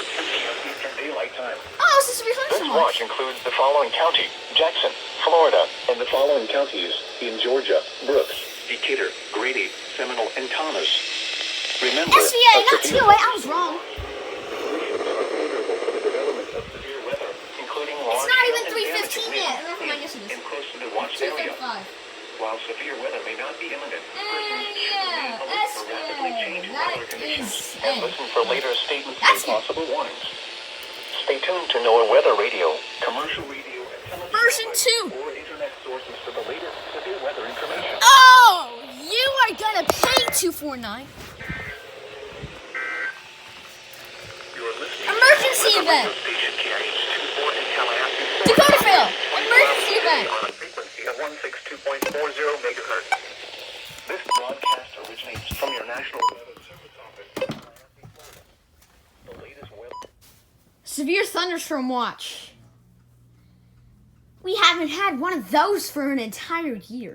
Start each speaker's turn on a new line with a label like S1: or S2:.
S1: p.m. Eastern Daylight Time.
S2: Oh, this is severe
S1: This
S2: thunderstorm
S1: watch includes the following county: Jackson, Florida, and the following counties in Georgia: Brooks, Decatur, Grady, Seminole, and Thomas. Remember,
S2: SVA, not
S1: severe
S2: TOA. I was wrong.
S1: severe weather, including
S2: It's
S1: large
S2: not even
S1: hail and
S2: 3:15
S1: damaging
S2: yet.
S1: winds
S2: Never mind, yes it is.
S1: in close to the watched area.
S2: 2:35.
S1: While severe weather may not be imminent, persons should remain
S2: Yeah,
S1: alert for
S2: SVA.
S1: rapidly changing
S2: That
S1: weather conditions
S2: is
S1: and
S2: A.
S1: listen for later statements
S2: That's
S1: and
S2: good.
S1: possible warnings. Stay tuned to NOAA Weather Radio, commercial radio, and television
S2: Version
S1: outlets
S2: 2.
S1: or internet sources for the latest severe weather information.
S2: Oh, you are gonna pay 249.
S1: You're listening
S2: Emergency
S1: to
S2: event.
S1: radio station KIH-24 in Tallahassee,
S2: Dakota fail.
S1: Florida.
S2: Emergency event.
S1: On a frequency of 162.40 megahertz. This broadcast originates from your National Weather Service office. The latest weather.
S2: Severe thunderstorm watch. We haven't had one of those for an entire year.